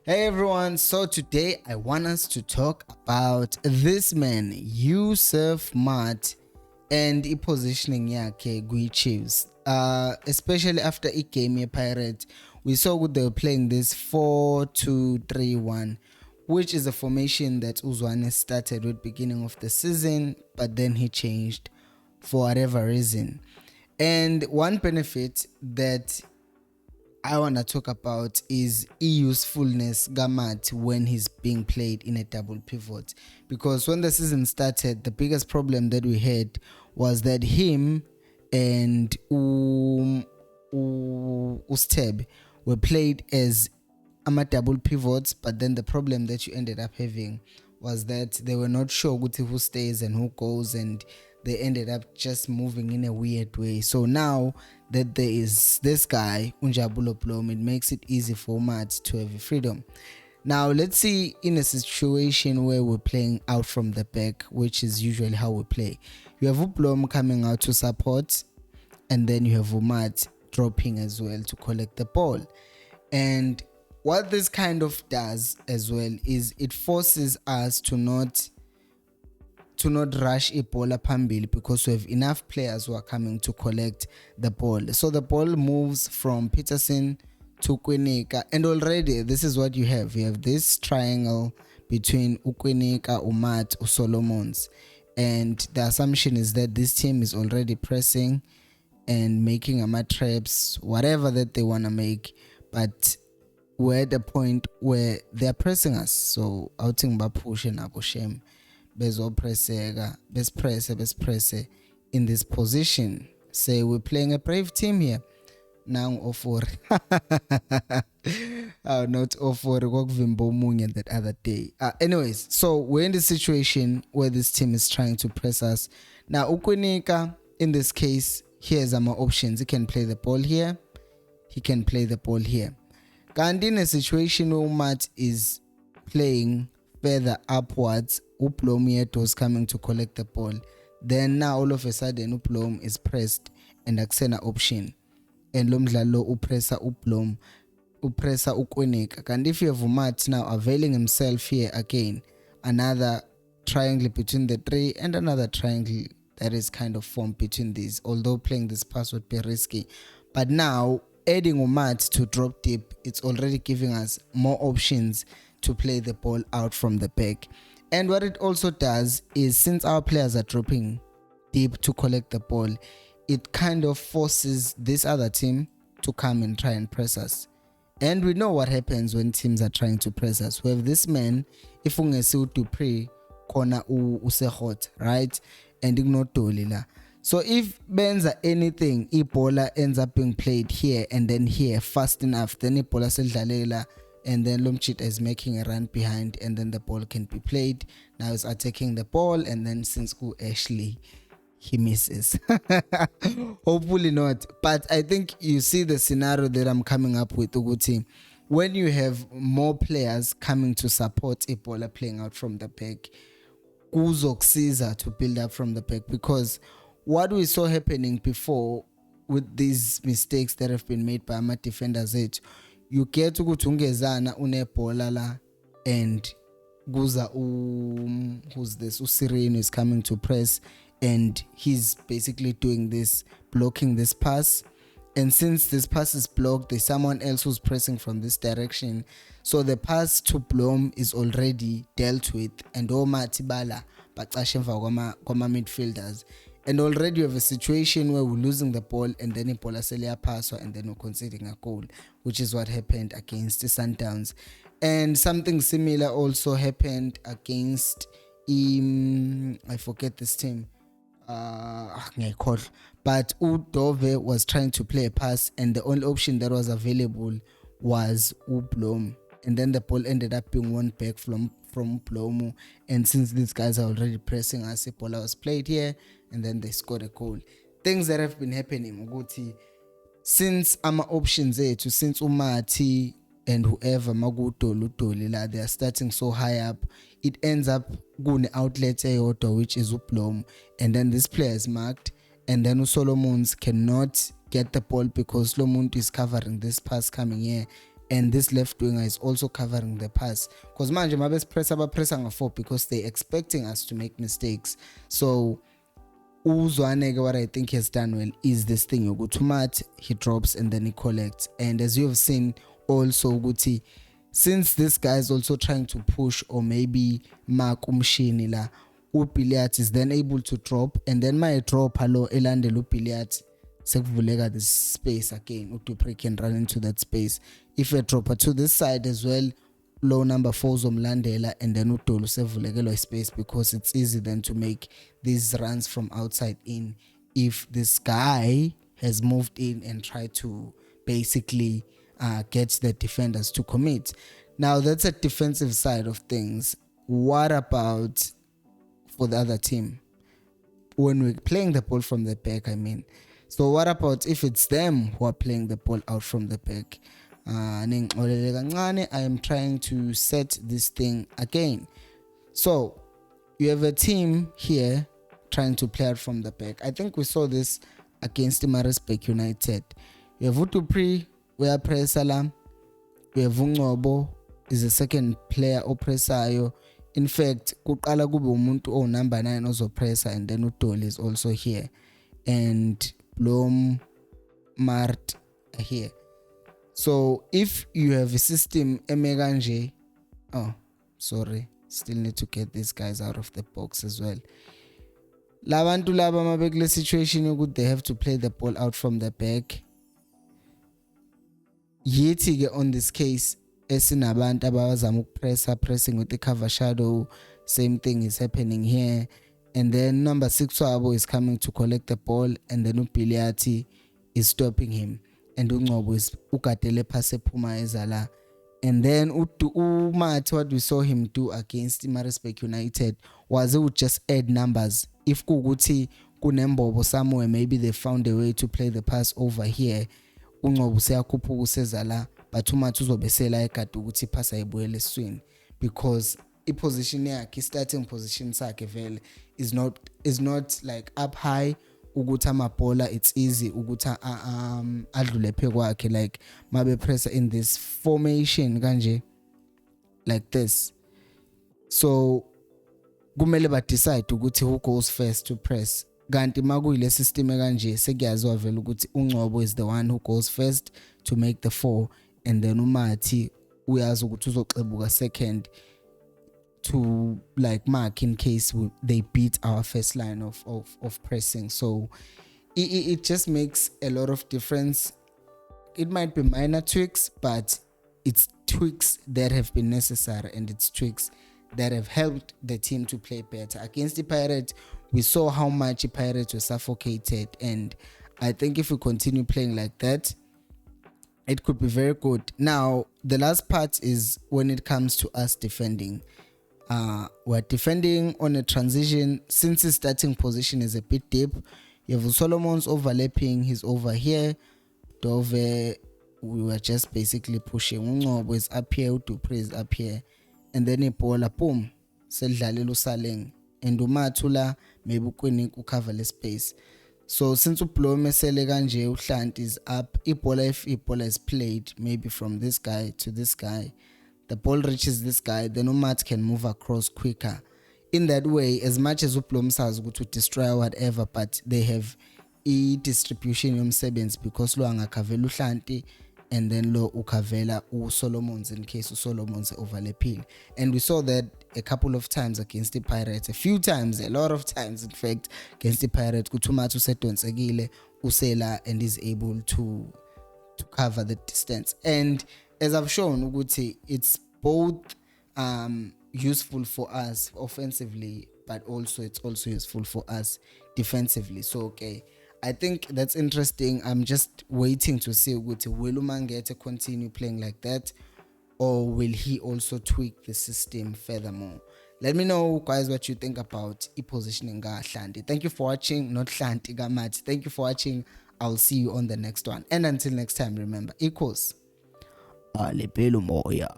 Hey everyone, so today I want us to talk about this man, Yusus Maart, and positioning yakhe Chiefs. Especially after a game Pirates, we saw good they were playing this 4-2-3-1, which is a formation that Uzwane started with beginning of the season, but then he changed for whatever reason. And one benefit that I want to talk about is usefulness Gamat when he's being played in a double pivot, because when the season started, the biggest problem that we had was that him and Usteb were played as double pivots, but then the problem that you ended up having was that they were not sure who stays and who goes, and they ended up just moving in a weird way. So now that there is this guy Unjabulo Plum, it makes it easy for Matt to have freedom. Now let's see, in a situation where we're playing out from the back, which is usually how we play, you have Uplom coming out to support, and then you have Umat dropping as well to collect the ball. And what this kind of does as well is it forces us to not rush a ball phambili, because we have enough players who are coming to collect the ball. So the ball moves from Peterson to Kwinika, and already this is what you have. You have this triangle between Ukwinika, Umat, Solomons, and the assumption is that this team is already pressing and making traps, whatever that they want to make, but we're at the point where they're pressing us. So I think about pushing up shame best press in this position. Say we're playing a brave team here. Now offer not offer that other day. Anyways, so we're in the situation where this team is trying to press us. Now Ukwinika, in this case, here's our options. He can play the ball here, he can play the ball here. And in a situation where Matt is playing further upwards, Uplom yet was coming to collect the ball. Then now all of a sudden Uplom is pressed and Aksena option. And Lomdlalo upressa Uplom, upressa Ukwinika. And if you have Matt now availing himself here again, another triangle between the three and another triangle that is kind of formed between these, although playing this pass would be risky. But now adding Umat to drop deep, it's already giving us more options to play the ball out from the back. And what it also does is, since our players are dropping deep to collect the ball, it kind of forces this other team to come and try and press us. And we know what happens when teams are trying to press us. We have this man, if ungesi to pray, corner usehot, right? And ignore Tolila. So if Benza anything, Ebola ends up being played here and then here fast enough, then Ebola Seldalela, and then Lomchit is making a run behind, and then the ball can be played. Now he's attacking the ball, and then since Ashley, he misses. Hopefully not. But I think you see the scenario that I'm coming up with, Uguti. When you have more players coming to support Ebola playing out from the back, kuzokusiza to build up from the back, because what we saw happening before with these mistakes that have been made by my defenders, you get to go to ungezana unebhola la, and guza who's this Usirino is coming to press, and he's basically doing this, blocking this pass. And since this pass is blocked, there's someone else who's pressing from this direction, so the pass to Blom is already dealt with, and Matibala baqashemva kwama midfielders. And already you have a situation where we're losing the ball, and then Ipola Celia pass, and then we're conceding a goal, which is what happened against the Sundowns. And something similar also happened against I forget this team. But Udove was trying to play a pass, and the only option that was available was Ublom. And then the ball ended up being won back from Plomo. And since these guys are already pressing us, Ebola was played here, and then they scored a goal. Things that have been happening, Muguti, since our options since Umati and whoever Magutolila, they are starting so high up, it ends up going outlet which is Uplom, and then this player is marked, and then Solomons cannot get the ball because Lomund is covering this pass coming here, and this left winger is also covering the pass, because manje mabes press nga-4 because they're expecting us to make mistakes. So Uzwaneke, what I think he has done well is this thing yokuthi Maart, he drops and then he collects. And as you have seen also ukuthi, since this guy is also trying to push or maybe mark umshini la, uBilliard is then able to drop, and then my drop hello elandela uBilliard sekuvuleka this space again. uDupree can run into that space. If a dropper to this side as well, low number 4 zomlandela, and then uDolu sevulekelwa space, because it's easy then to make these runs from outside in if this guy has moved in and tried to basically get the defenders to commit. Now that's a defensive side of things. What about for the other team when we're playing the ball from the back? I mean, so what about if it's them who are playing the ball out from the back? I am trying to set this thing again. So you have a team here trying to play out from the back. I think we saw this against Maritzburg United. You have uDupree, we are pressalam. We have Ungcobo is the second player oppressayo. In fact, kuqala kube umuntu number 9 ozopressa, and then uDoli is also here, and Blom Maart here. So if you have a system emeganje, still need to get these guys out of the box as well. Labantu laba mabekule situation yokuthi they have to play the ball out from the back. Yithi on this case, esinabantu abazama pressing with the cover shadow, same thing is happening here. And then number 6 wabo is coming to collect the ball, and then uBilliard is stopping him, and Ungcobo is ugadele pass ephuma ezala. And then uMaart, what we saw him do against Maritzburg United was he would just add numbers. If kuguthi kunembobo somewhere, maybe they found a way to play the pass over here, Ungcobo seyakhuphuka usezala, but uMaart uzobesela ekade ukuthi pass ayibuyele eswini, because i-position yakhe, starting position sakhe vele is not like up high ukuthi amabhola it's easy ukuthi adlule phe kwakhe, like mabe pressure in this formation kanje like this. So kumele ba decide ukuthi who goes first to press. Kanti makuyile system kanje sekuyaziwa vele ukuthi Ungcobo is the one who goes first to make the 4, and then uMaart uyazi ukuthi uzoxebuka second to like mark in case they beat our first line of pressing. So it just makes a lot of difference. It might be minor tweaks, but it's tweaks that have been necessary, and it's tweaks that have helped the team to play better. Against the Pirates, we saw how much the Pirates were suffocated, and I think if we continue playing like that, it could be very good. Now the last part is when it comes to us defending. We're defending on a transition. Since his starting position is a bit deep, you have Solomon's overlapping, he's over here. Dove, we were just basically pushing. Ungcobo is up here, uDupree is up here, and then ibola boom sedlalela uSaleng, and uMathula maybe ukwinika ucover le space. So since uBlom esele kanje, uHlanti is up, ibola is played maybe from this guy to this guy, the ball reaches this guy, then uMaart can move across quicker. In that way, as much as uBlom says to destroy whatever, but they have distribution yomsebenzi, because lo angakhavela uHlanti, and then lo ukavela uSolomons in case uSolomons overlapping. And we saw that a couple of times against the Pirates, a lot of times in fact against the Pirates. Kuthumatu usedonsekile usela and is able to cover the distance. And as I've shown, Uguti, it's both useful for us offensively, but also it's also useful for us defensively. So okay, I think that's interesting. I'm just waiting to see Uguti, will Umangete continue playing like that, or will he also tweak the system furthermore? Let me know, guys, what you think about positioning Hlanti. Thank you for watching, not Hlanti Maart. Thank you for watching. I'll see you on the next one. And until next time, remember, equals Alepelo Moya.